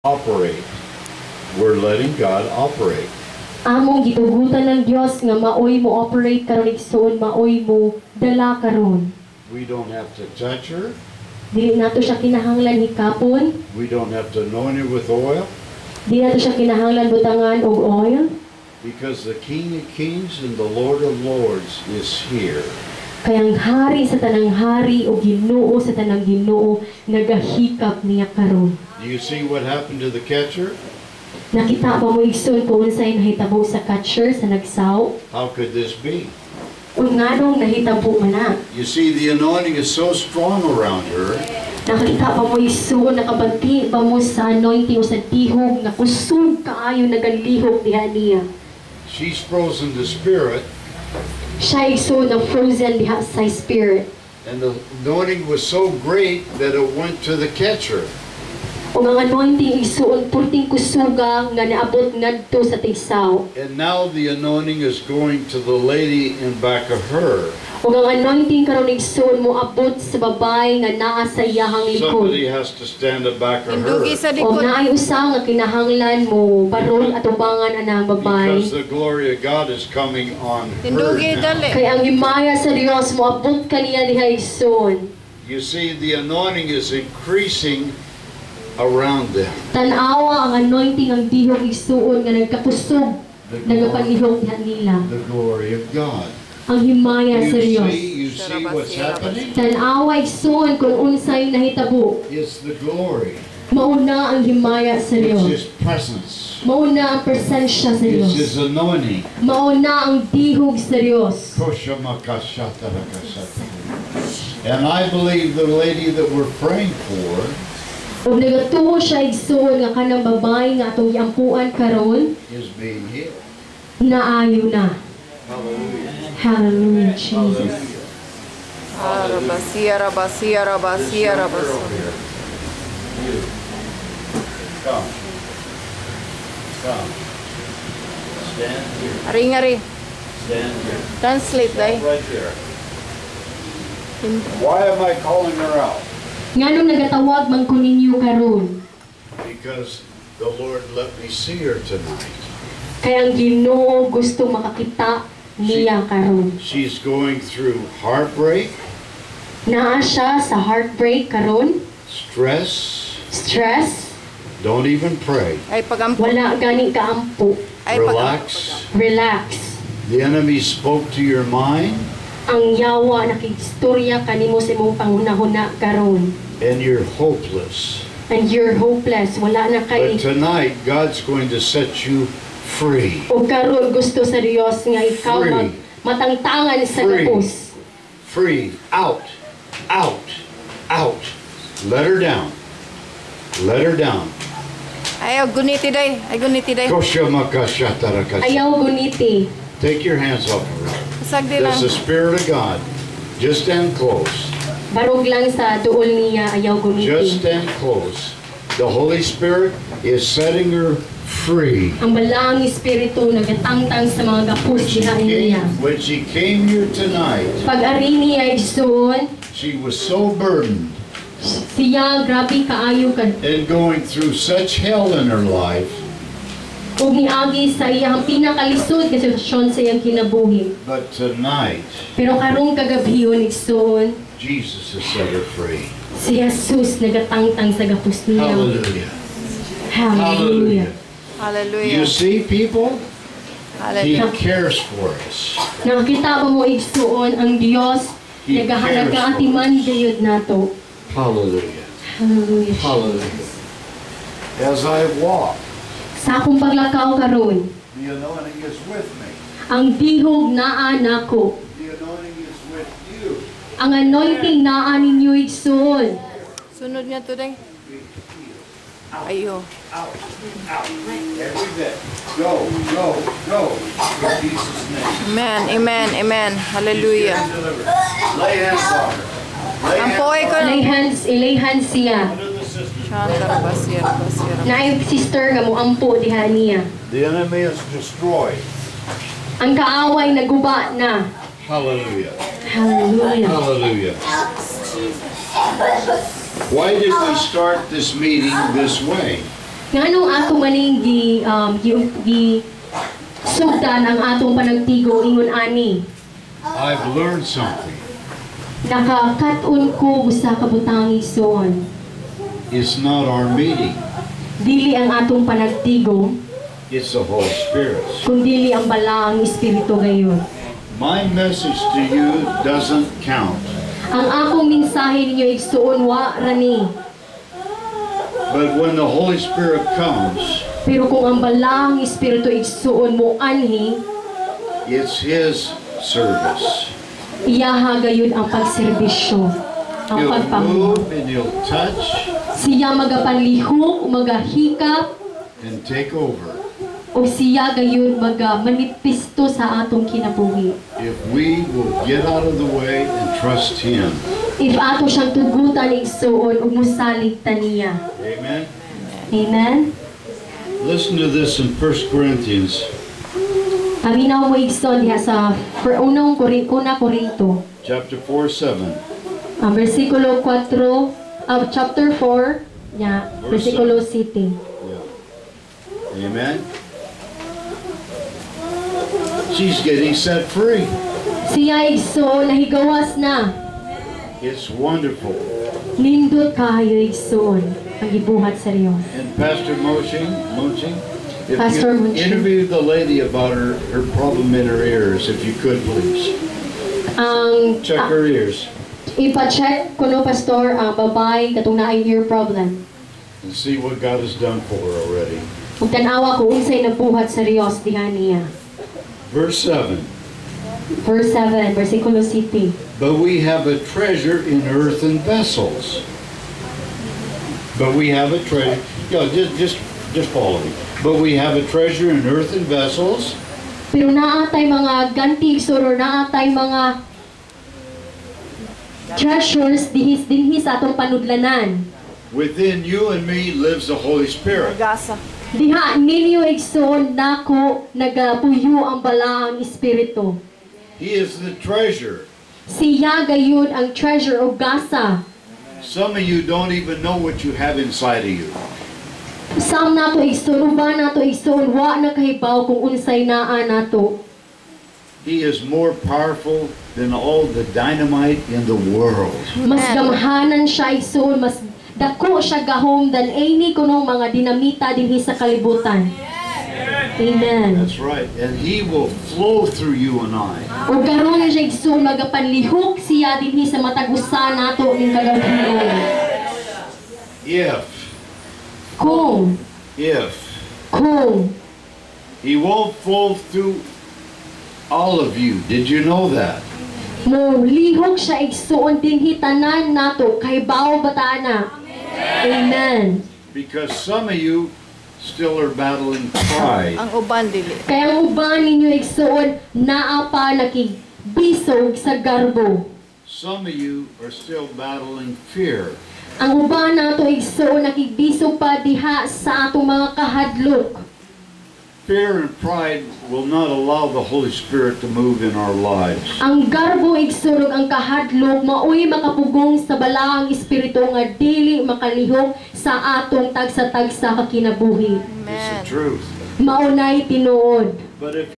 operate. We're letting God operate. Among gitugutan ng Dios nga maoy mo operate karon igsoon, maoy mo dala karon. We don't have to touch her. Dili nato siya kinahanglan hikapon, We don't have to anoint her with oil. dili nato siya kinahanglan butangan og oil, Because the King of Kings and the Lord of Lords is here. kay ang hari sa tanang hari o Ginoo sa tanang Ginoo nagahikap niya karon. Do you see what happened to the catcher? Nakita ba mo igsoon kung unsay nahitabo sa catcher sa nagsaw? How could this be? Ug nganong nahitabo man na? You see, the anointing is so strong around her Nakita ba mo igsoon, nakabati ba mo sa anointing o sa tihog na kusog kaayo nagalihok diha niya? she's frozen to spirit, Siya igsoon na frozen diha sa spirit. and the anointing was so great that it went to the catcher. O ang anointing igsoon purting kusuga nga naabot ngadto sa tigsaw. And now the anointing is going to the lady in back of her. O ang anointing karon igsoon mo abot sa babay nga naa sa iyahang likod. Somebody has to stand at back of her. Indugi sa O likod. naay usa nga kinahanglan mo barol at ubangan anang babay. Because the glory of God is coming on her Indugi now. dali. Kay ang himaya sa Dios mo abot kaniya diha igsoon. You see, the anointing is increasing around them. Tan-awa ang anointing ang dihog igsuon nga nagkakusog nagapanihog diha nila. The glory of God. Ang himaya sa Dios. You see what's happening? Tan-awa igsuon kung unsay nahitabo. It's the glory. Mauna ang himaya sa It's Dios. His presence. Mauna ang presensya sa It's Dios. His anointing. Mauna ang dihog sa Dios. And I believe the lady that we're praying for Ug nagatuo siya igsuon nga kanang babay nga atong giampuan karon is being healed. naayo na. Hallelujah. Hallelujah, Jesus. Arabasia, rabasia, rabasia, rabasia. You. Come. Come. Stand here. Ari-ari. Stand here. Translate day. Right there. Why am I calling her out? Nganong nagatawag man ko ninyo karon? Because the Lord let me see her tonight. Kaya ang Ginoo gusto makakita niya karon. She's going through heartbreak, Naa siya sa heartbreak karon, stress. stress, Don't even pray. Ay pagampo. wala gani kaampo. Ay Relax. Relax. The enemy spoke to your mind, Ang yawa nakigstorya kanimo sa imong panghunahuna karon. and you're hopeless. And you're hopeless. Wala na kay. But tonight, God's going to set you free. O karon gusto sa Dios nga ikaw Free. matangtangan sa Free. gapos. Free. Out. Out. Out. Let her down. Let her down. Ay guniti day. Ay guniti day. Ayaw guniti. Take your hands off of her. Sagdi lang. That's the Spirit of God. Just stand close. Barog lang sa duol niya, ayaw Just guniti. stand close. The Holy Spirit is setting her free. Ang balang espiritu nagatangtang sa mga gapos diha niya. When she came here tonight, Pag-ari niya igsoon, she was so burdened siya grabe kaayo kad and going through such hell in her life. ug niagi sa iyang pinakalisod nga sitwasyon sa iyang kinabuhi. But tonight, Pero karong kagabhiyon igsoon, Jesus has set her free. si Jesus nagatangtang sa gapos niya. Hallelujah. Hallelujah. Hallelujah. You see, people, He Hallelujah. cares for us. Nakita ba mo igsoon ang Dios He cares nagaatiman gayud nato. Hallelujah. Hallelujah. Hallelujah. As I walk, Sa akong paglakaw karon, the anointing is with me. ang dihog naa nako. The anointing is with you. Ang anointing naa ninyo igsoon. Sunod niya to day. Ayo. Out. Out. Every bit. Go. Go. Go. In Jesus' name. Amen. Amen. Amen. Hallelujah. Deliver. Lay hands on her. Lay Ang hands poy ko. Ilay hands siya. under the sister. Shanta rabasia, rabasia. Naay sister nga mo ampo diha niya. The enemy is destroyed. Ang kaaway naguba na. Hallelujah. Hallelujah. Hallelujah. Why did we start this meeting this way? Nganong ato maning gi sugdan ang atong panagtigo ingon ani. I've learned something. Nakakaton ko usa ka butang igsoon. It's not our meeting. Dili ang atong panagtigo, It's the Holy Spirit. kundi ang balaang espiritu gayon. My message to you doesn't count. Ang akong mensahe ninyo igsoon wa rani. But when the Holy Spirit comes, Pero kung ang balaang espiritu igsoon mo anhi, it's His service. iyaha gayon ang pagserbisyo, ang He'll pagpamuno. move and He'll touch Siya magapanlihok, magahikap, and take over o siya gayon manifesto sa atong kinabuhi. if we will get out of the way and trust Him. If ato siyang tugutan igsoon ug musalig taniya. Amen? Amen? Listen to this in 1 Corinthians Paminaw mo igsoon diha sa una Korinto, chapter 4:7. versikulo 4, chapter 4, versikulo 7. Yeah. Amen? She's getting set free. Siya igsoon nahigawas na. It's wonderful. Nindot kayo igsoon ang gibuhat sa Dios. And Pastor Moching, if Pastor you Moching. interview the lady about her problem in her ears, if you could please. Ang Check her ears ipa-check kuno pastor ang babae katong naay ear problem. and see what God has done for her already. Ug tan-awa ko unsay nabuhat sa Dios diha niya. Verse 7. Verse 7, versikulo 7. But we have a treasure in earthen vessels. But we have a treasure. Just follow me. But we have a treasure in earthen vessels. Pero naatay mga ganti or naatay mga treasures dinhi sa atong panudlanan. Within you and me lives the Holy Spirit. Gasa. Diha ninyo igsoon nako nagapuyo ang balaang espiritu. He is the treasure. Siya gayon ang treasure o gasa. Some of you don't even know what you have inside of you. Sam nato igsoon uban nato igsoon wa na kahibaw kung unsay naa nato. He is more powerful than all the dynamite in the world. Mas gamhanan siya igsoon, mas dako siya gahom than any kunong mga dinamita dinhi sa kalibutan. Amen. That's right. And He will flow through you and I. O karon siya igsoon magapanlihok siya dinhi sa matag usa nato ning kagabuhian. Kung He won't flow through all of you. Did you know that? mo lihok siya igsoon dinhi tanan nato kay bao bataana. Amen. Because some of you still are battling pride. Ang uban dili. Kaya ang uban ninyo igsoon naa pa nakibisog sa garbo. Some of you are still battling fear. Ang uban nato igsoon nakibisog pa diha sa atong mga kahadlok. Fear and pride will not allow the Holy Spirit to move in our lives. Ang garbo igsoon ug ang kahadlok maoy makapugong sa balaang espiritu nga dili makalihok sa atong tagsa-tagsa ka kinabuhi. It's the Amen. truth. Maunay tinuod. But if